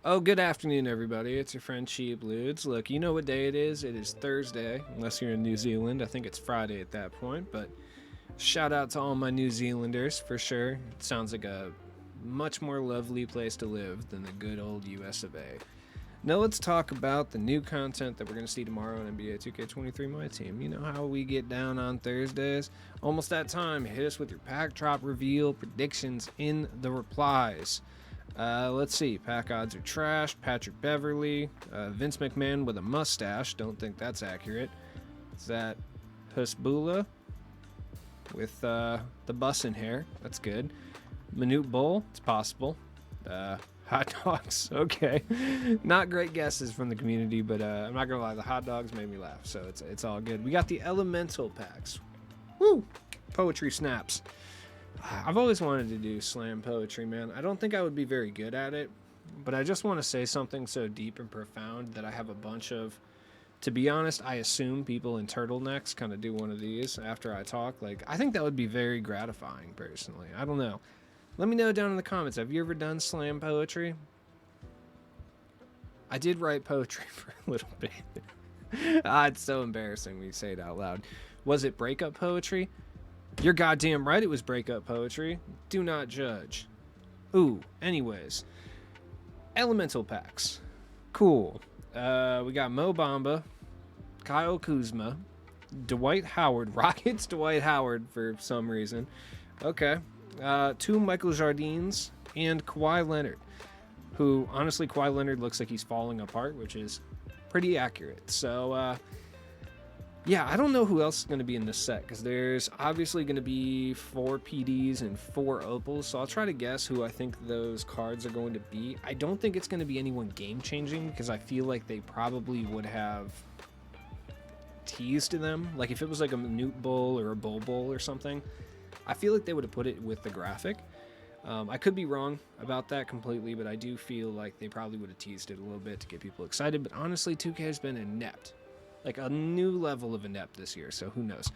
Oh, good afternoon, everybody. It's your friend Cheap Ludes. Look, you know what day it is. It is Thursday, unless you're in New Zealand. I think it's Friday at that point, but shout out to all my New Zealanders for sure. It sounds like a much more lovely place to live than the good old US of A. Now let's talk about the new content that we're going to see tomorrow in NBA 2K23 My Team. You know how we get down on Thursdays? Almost that time. Hit us with your pack drop reveal predictions in the replies. Let's see. Pack odds are trash. Patrick Beverly. Vince McMahon with a mustache. Don't think that's accurate. Is that Husbula with the bussin' hair? That's good. Manute Bull. It's possible. Hot dogs. Okay. Not great guesses from the community, but I'm not going to lie. The hot dogs made me laugh, so it's all good. We got the elemental packs. Woo! Poetry snaps. I've always wanted to do slam poetry, man. I don't think I would be very good at it, but I just want to say something so deep and profound that I have a bunch of, to be honest, I assume people in turtlenecks kind of do one of these after I talk. Like, I think that would be very gratifying, personally. I don't know. Let me know down in the comments. Have you ever done slam poetry? I did write poetry for a little bit. It's so embarrassing when you say it out loud. Was it breakup poetry? You're goddamn right it was breakup poetry. Do not judge. Ooh, anyways. Elemental packs. Cool. We got Mo Bamba, Kyle Kuzma, Dwight Howard. Rockets Dwight Howard for some reason. Okay. 2 Michael Jardines and Kawhi Leonard, who, honestly, Kawhi Leonard looks like he's falling apart, which is pretty accurate. So, yeah, I don't know who else is going to be in this set, because there's obviously going to be 4 PDs and 4 opals, so I'll try to guess who I think those cards are going to be. I don't think it's going to be anyone game-changing, because I feel like they probably would have teased them. Like, if it was like a Manute Bull or a Bull Bull or something, I feel like they would have put it with the graphic. I could be wrong about that completely, but I do feel like they probably would have teased it a little bit to get people excited, but honestly, 2K has been inept. Like a new level of inept this year, so who knows.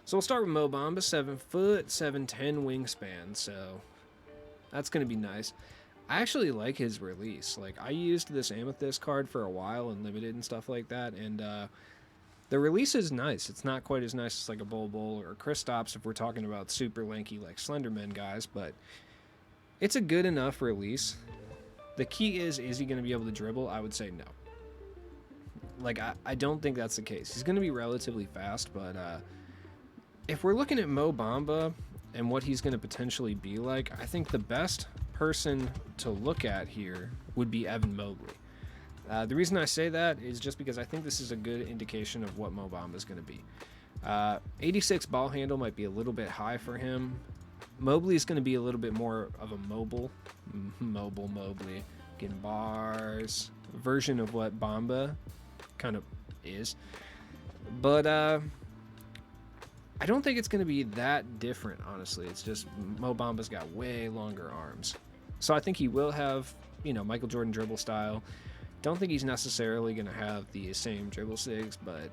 So we'll start with Mo Bamba, 7 foot, 7'10" wingspan, so that's going to be nice. I actually like his release. Like, I used this Amethyst card for a while and limited and stuff like that, and the release is nice. It's not quite as nice as like a Bol Bol or a Kristaps if we're talking about super lanky like Slenderman guys, but it's a good enough release. The key is he going to be able to dribble? I would say no. Like, I don't think that's the case. He's going to be relatively fast, but if we're looking at Mo Bamba and what he's going to potentially be like, I think the best person to look at here would be Evan Mobley. The reason I say that is just because I think this is a good indication of what Mo Bamba is going to be. 86 ball handle might be a little bit high for him. Mobley is going to be a little bit more of a mobile Mobley, getting bars version of what Bamba kind of is, but I don't think it's going to be that different, honestly. It's just Mo Bamba's got way longer arms, so I think he will have, Michael Jordan dribble style. Don't think he's necessarily going to have the same dribble sigs, but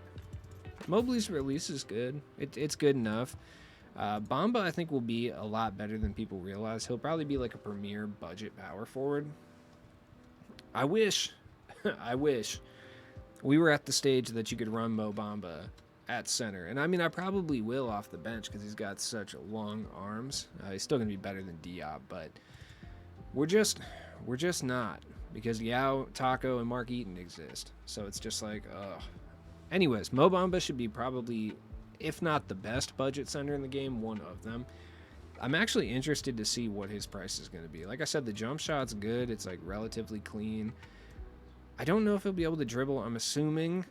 Mobley's release is good. It's good enough. Bamba, I think, will be a lot better than people realize. He'll probably be like a premier budget power forward. I wish we were at the stage that you could run Mo Bamba at center. And I mean, I probably will off the bench because he's got such long arms. He's still going to be better than Diop, but we're just not, because Yao, Taco, and Mark Eaton exist. So it's just like, ugh. Anyways, Mo Bamba should be probably, if not the best budget center in the game, one of them. I'm actually interested to see what his price is going to be. Like I said, the jump shot's good. It's like relatively clean. I don't know if he'll be able to dribble. I'm assuming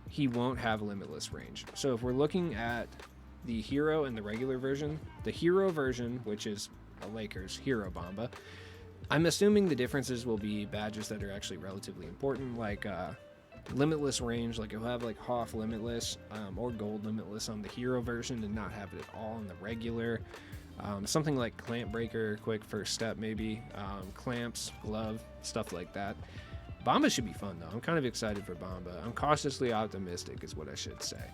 he won't have limitless range. So if we're looking at the hero and the regular version, the hero version, which is a Lakers hero Bamba, I'm assuming the differences will be badges that are actually relatively important, like limitless range. Like he'll have like Hoff limitless or gold limitless on the hero version and not have it at all in the regular. Something like clamp breaker, quick first step maybe, clamps, glove, stuff like that. Bamba should be fun, though. I'm kind of excited for Bamba. I'm cautiously optimistic is what I should say.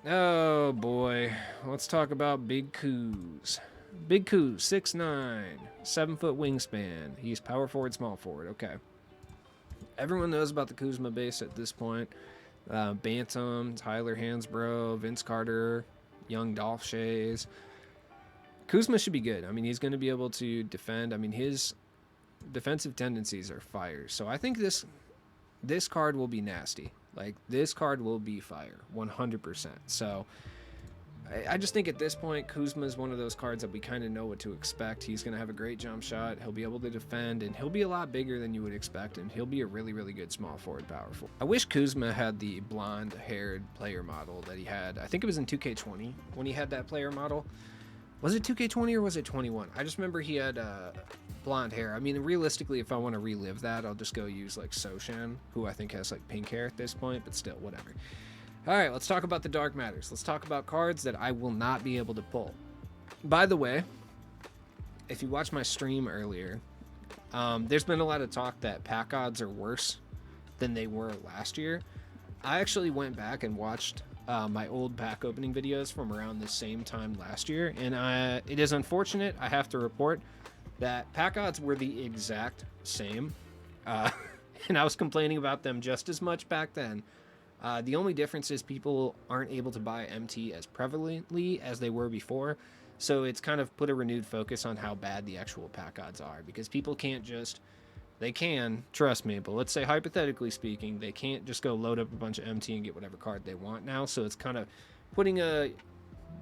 Oh, boy. Let's talk about Big Kuz. Big Kuz, 6'9", 7-foot wingspan. He's power forward, small forward. Okay. Everyone knows about the Kuzma base at this point. Bantam, Tyler Hansbrough, Vince Carter, young Dolph Shays. Kuzma should be good. I mean, he's going to be able to defend. I mean, his defensive tendencies are fire. So I think this card will be nasty. Like, this card will be fire, 100%. So I just think at this point, Kuzma is one of those cards that we kind of know what to expect. He's going to have a great jump shot. He'll be able to defend, and he'll be a lot bigger than you would expect, and he'll be a really, really good small forward, power forward. I wish Kuzma had the blonde-haired player model that he had. I think it was in 2K20 when he had that player model. Was it 2K20 or was it 21? I just remember he had blonde hair. I mean, realistically, if I want to relive that, I'll just go use, like, Soshan, who I think has, like, pink hair at this point, but still, whatever. All right, let's talk about the Dark Matters. Let's talk about cards that I will not be able to pull. By the way, if you watched my stream earlier, there's been a lot of talk that pack odds are worse than they were last year. I actually went back and watched my old pack opening videos from around the same time last year, and it is unfortunate, I have to report, that pack odds were the exact same, and I was complaining about them just as much back then. The only difference is people aren't able to buy MT as prevalently as they were before, so it's kind of put a renewed focus on how bad the actual pack odds are, because people can't just, they can, trust me, but let's say hypothetically speaking, they can't just go load up a bunch of MT and get whatever card they want now, so it's kind of putting a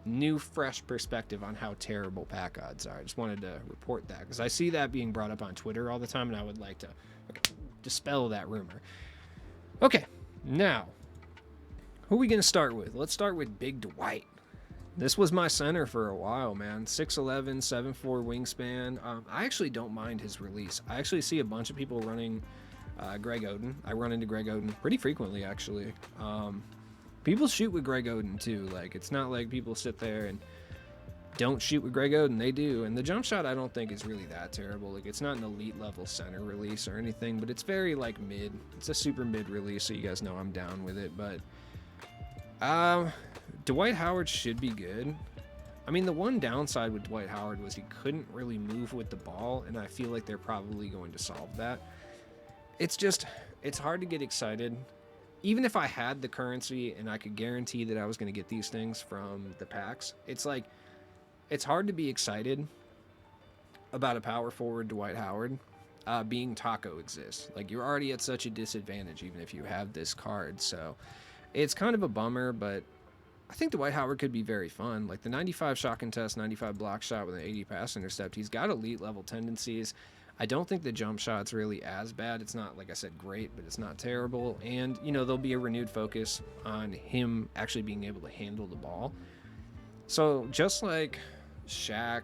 new, fresh perspective on how terrible pack odds are. I just wanted to report that, because I see that being brought up on Twitter all the time, and I would like to dispel that rumor. Okay, now, who are we going to start with? Let's start with Big Dwight. This was my center for a while, man. 6'11", 7'4" wingspan. I actually don't mind his release. I actually see a bunch of people running Greg Oden. I run into Greg Oden pretty frequently, actually. People shoot with Greg Oden, too. Like, it's not like people sit there and don't shoot with Greg Oden. They do. And the jump shot, I don't think is really that terrible. Like, it's not an elite level center release or anything, but it's very, like, mid. It's a super mid release, so you guys know I'm down with it, but Dwight Howard should be good. I mean, the one downside with Dwight Howard was he couldn't really move with the ball, and I feel like they're probably going to solve that. It's just, it's hard to get excited. Even if I had the currency and I could guarantee that I was going to get these things from the packs, it's like, it's hard to be excited about a power forward Dwight Howard being Taco exists. Like, you're already at such a disadvantage even if you have this card, so it's kind of a bummer, but I think Dwight Howard could be very fun. Like, the 95 shot contest, 95 block shot with an 80 pass intercept, he's got elite level tendencies. I don't think the jump shot's really as bad. It's not, like I said, great, but it's not terrible. And, you know, there'll be a renewed focus on him actually being able to handle the ball. So just like Shaq,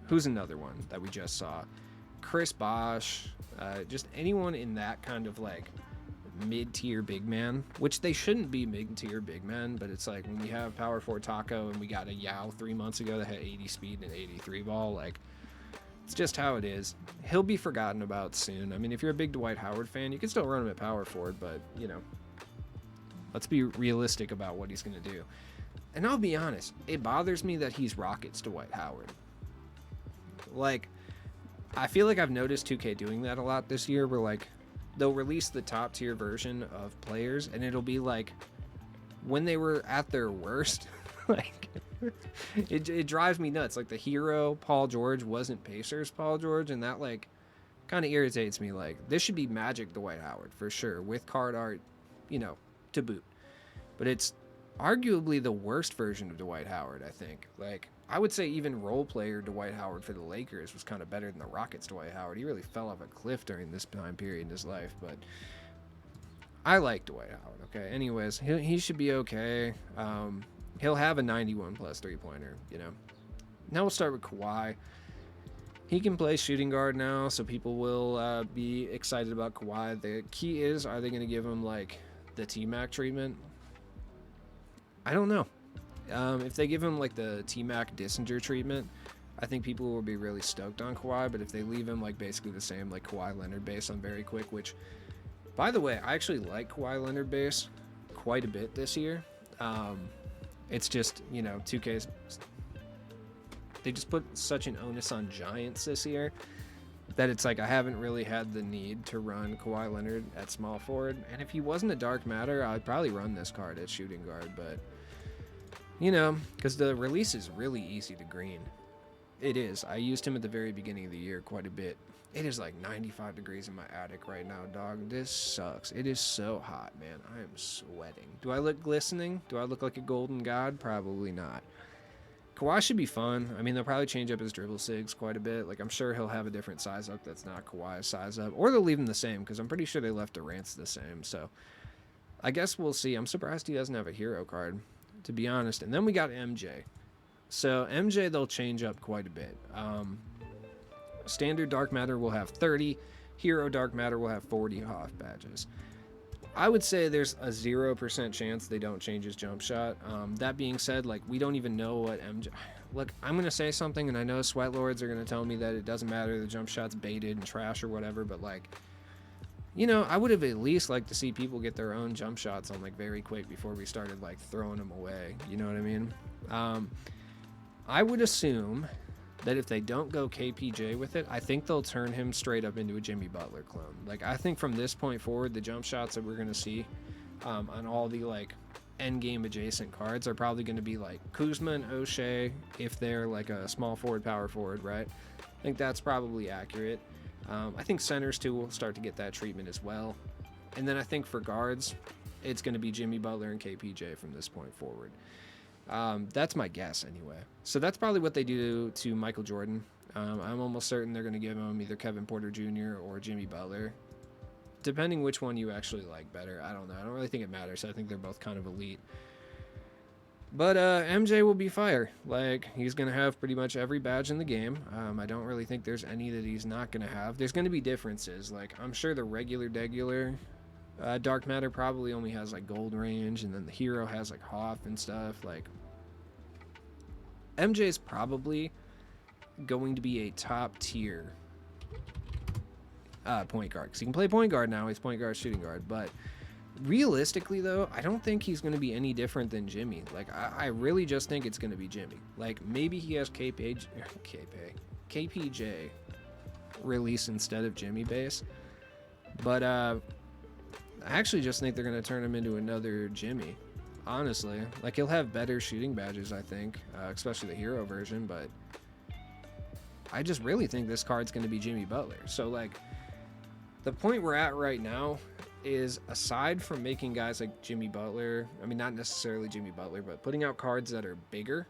who's another one that we just saw? Chris Bosh, just anyone in that kind of, like, mid-tier big man, which they shouldn't be mid-tier big men, but it's like when we have power forward Taco and we got a Yao 3 months ago that had 80 speed and 83 ball, like, it's just how it is. He'll be forgotten about soon. I mean, if you're a big Dwight Howard fan, you can still run him at power forward, but, you know, let's be realistic about what he's going to do. And I'll be honest, it bothers me that he's Rockets Dwight Howard. Like, I feel like I've noticed 2K doing that a lot this year, where, like, they'll release the top tier version of players and it'll be like when they were at their worst. Like, it drives me nuts. Like, the hero Paul George wasn't Pacers Paul George, and that, like, kind of irritates me. Like, this should be Magic Dwight Howard for sure, with card art, you know, to boot. But it's arguably the worst version of Dwight Howard, I think. Like, I would say even role player Dwight Howard for the Lakers was kind of better than the Rockets Dwight Howard. He really fell off a cliff during this time period in his life, but I like Dwight Howard. Okay, anyways, he should be okay. He'll have a 91 plus three-pointer, you know. Now we'll start with Kawhi. He can play shooting guard now, so people will be excited about Kawhi. The key is, are they going to give him, like, the T-Mac treatment? I don't know. If they give him, like, the T-Mac Dissinger treatment, I think people will be really stoked on Kawhi. But if they leave him, like, basically the same, like, Kawhi Leonard base on very quick, which, by the way, I actually like Kawhi Leonard base quite a bit this year. It's just, you know, 2K's, they just put such an onus on Giants this year that it's like I haven't really had the need to run Kawhi Leonard at small forward. And if he wasn't a dark matter, I'd probably run this card at shooting guard. But, you know, because the release is really easy to green. It is. I used him at the very beginning of the year quite a bit. It is like 95 degrees in my attic right now, dog. This sucks. It is so hot, man. I am sweating. Do I look glistening? Do I look like a golden god? Probably not. Kawhi should be fun. I mean, they'll probably change up his dribble sigs quite a bit. Like, I'm sure he'll have a different size up that's not Kawhi's size up. Or they'll leave him the same, because I'm pretty sure they left Durant's the same. So, I guess we'll see. I'm surprised he doesn't have a hero card, to be honest. And then we got MJ. So, MJ, they'll change up quite a bit. Standard Dark Matter will have 30. Hero Dark Matter will have 40 Hoff badges. I would say there's a 0% chance they don't change his jump shot. That being said, like, we don't even know what MJ... Look, I'm going to say something, and I know Sweat Lords are going to tell me that it doesn't matter, the jump shot's baited and trash or whatever, but, like, you know, I would have at least liked to see people get their own jump shots on, like, very quick before we started, like, throwing them away. You know what I mean? I would assume that if they don't go KPJ with it, I think they'll turn him straight up into a Jimmy Butler clone. Like, I think from this point forward, the jump shots that we're going to see on all the, like, endgame adjacent cards are probably going to be, like, Kuzma and O'Shea if they're, like, a small forward, power forward, right? I think that's probably accurate. I think centers, too, will start to get that treatment as well. And then I think for guards, it's going to be Jimmy Butler and KPJ from this point forward. That's my guess anyway. So that's probably what they do to Michael Jordan. I'm almost certain they're going to give him either Kevin Porter Jr. or Jimmy Butler, depending which one you actually like better. I don't know. I don't really think it matters. I think they're both kind of elite. But MJ will be fire. Like, he's going to have pretty much every badge in the game. I don't really think there's any that he's not going to have. There's going to be differences. Like, I'm sure the regular Dark Matter probably only has, like, gold range, and then the hero has, like, Hoff and stuff. Like, MJ's probably going to be a top tier point guard, because he can play point guard now. He's point guard, shooting guard, but realistically though, I don't think he's going to be any different than Jimmy. Like, I really just think it's going to be Jimmy. Like, maybe he has KPJ release instead of Jimmy base, but I actually just think they're going to turn him into another Jimmy. Honestly, like, he'll have better shooting badges, I think, especially the hero version, but I just really think this card's going to be Jimmy Butler. So, like, the point we're at right now is, aside from making guys like Jimmy Butler, I mean, not necessarily Jimmy Butler, but putting out cards that are bigger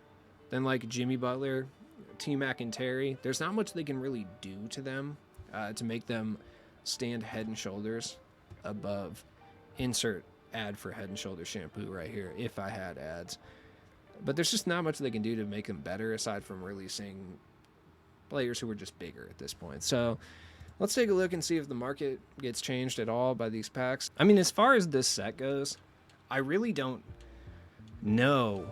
than, like, Jimmy Butler, T-Mac, and Terry, there's not much they can really do to them to make them stand head and shoulders above. Insert ad for Head and Shoulders shampoo right here if I had ads. But there's just not much they can do to make them better aside from releasing players who are just bigger at this point. So let's take a look and see if the market gets changed at all by these packs. I mean, as far as this set goes, I really don't know,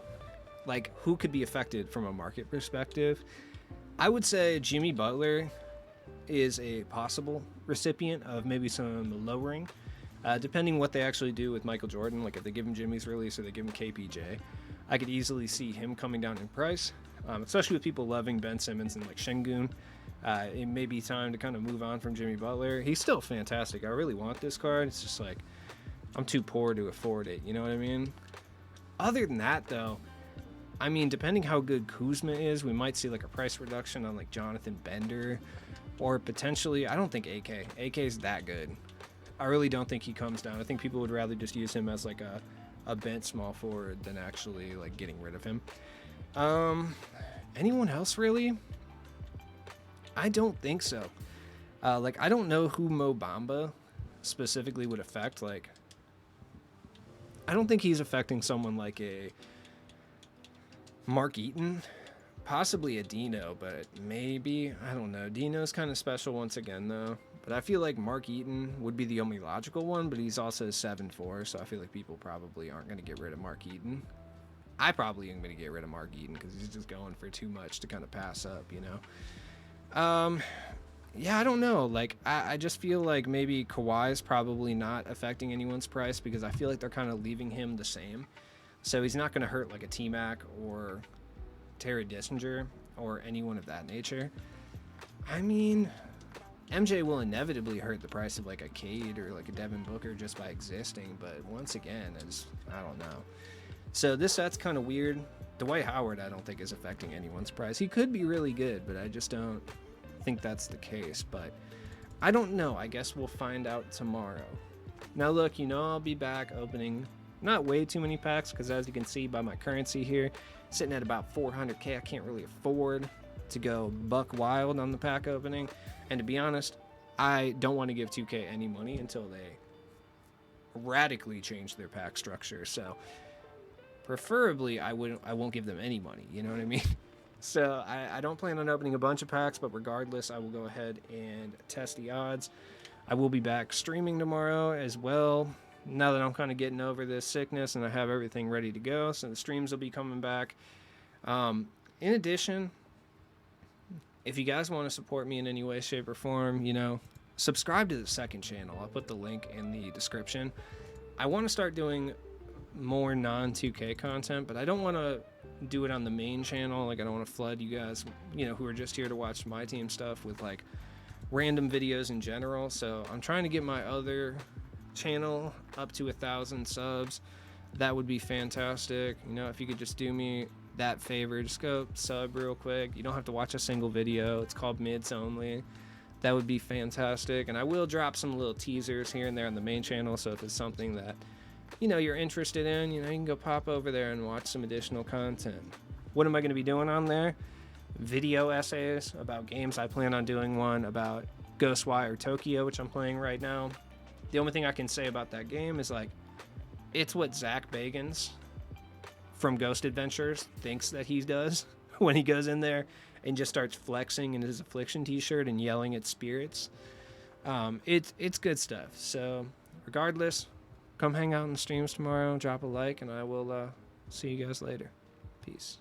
like, who could be affected from a market perspective. I would say Jimmy Butler is a possible recipient of maybe some lowering, depending what they actually do with Michael Jordan. Like, if they give him Jimmy's release or they give him KPJ, I could easily see him coming down in price, especially with people loving Ben Simmons and, like, Şengün. It may be time to kind of move on from Jimmy Butler. He's still fantastic. I really want this card. It's just like, I'm too poor to afford it. You know what I mean? Other than that, though, I mean, depending how good Kuzma is, we might see, like, a price reduction on, like, Jonathan Bender, or potentially, I don't think AK. AK's that good. I really don't think he comes down. I think people would rather just use him as, like, a bent small forward than actually, like, getting rid of him. Anyone else, really? I don't think so. Like, I don't know who Mo Bamba specifically would affect. Like, I don't think he's affecting someone like a Mark Eaton, possibly a Dino, but maybe, I don't know. Dino's kind of special once again, though. But I feel like Mark Eaton would be the only logical one, but he's also 7'4", so I feel like people probably aren't going to get rid of Mark Eaton. I probably am going to get rid of Mark Eaton because he's just going for too much to kind of pass up, you know? Yeah, I don't know. Like, I just feel like maybe Kawhi's probably not affecting anyone's price because I feel like they're kind of leaving him the same. So he's not going to hurt like a T-Mac or Terry Dissinger or anyone of that nature, I mean, MJ will inevitably hurt the price of like a Cade or like a Devin Booker just by existing, but once again, I don't know. So this set's kind of weird. Dwight Howard, I don't think is affecting anyone's price. He could be really good, but I just don't think that's the case. But I don't know. I guess we'll find out tomorrow. Now look, I'll be back opening not way too many packs, because as you can see by my currency here, sitting at about 400k, I can't really afford to go buck wild on the pack opening. And to be honest, I don't want to give 2K any money until they radically change their pack structure. So preferably I won't give them any money, you know what I mean? So I don't plan on opening a bunch of packs, but regardless, I will go ahead and test the odds. I will be back streaming tomorrow as well, now that I'm kind of getting over this sickness and I have everything ready to go. So the streams will be coming back. In addition, if you guys want to support me in any way, shape, or form, subscribe to the second channel. I'll put the link in the description. I want to start doing more non-2K content, but I don't want to do it on the main channel. Like, I don't want to flood you guys, who are just here to watch my team stuff with like random videos in general. So I'm trying to get my other channel up to 1,000 subs. That would be fantastic. If you could just do me that favor, just go sub real quick. You don't have to watch a single video. It's called Mids Only. That would be fantastic. And I will drop some little teasers here and there on the main channel, so if it's something that you're interested in, you can go pop over there and watch some additional content. What am I going to be doing on there? Video essays about games. I plan on doing one about Ghostwire Tokyo, which I'm playing right now. The only thing I can say about that game is like, it's what Zach Bagans from Ghost Adventures thinks that he does when he goes in there and just starts flexing in his Affliction t-shirt and yelling at spirits. It's good stuff. So regardless, come hang out in the streams tomorrow, drop a like, and I will see you guys later. Peace.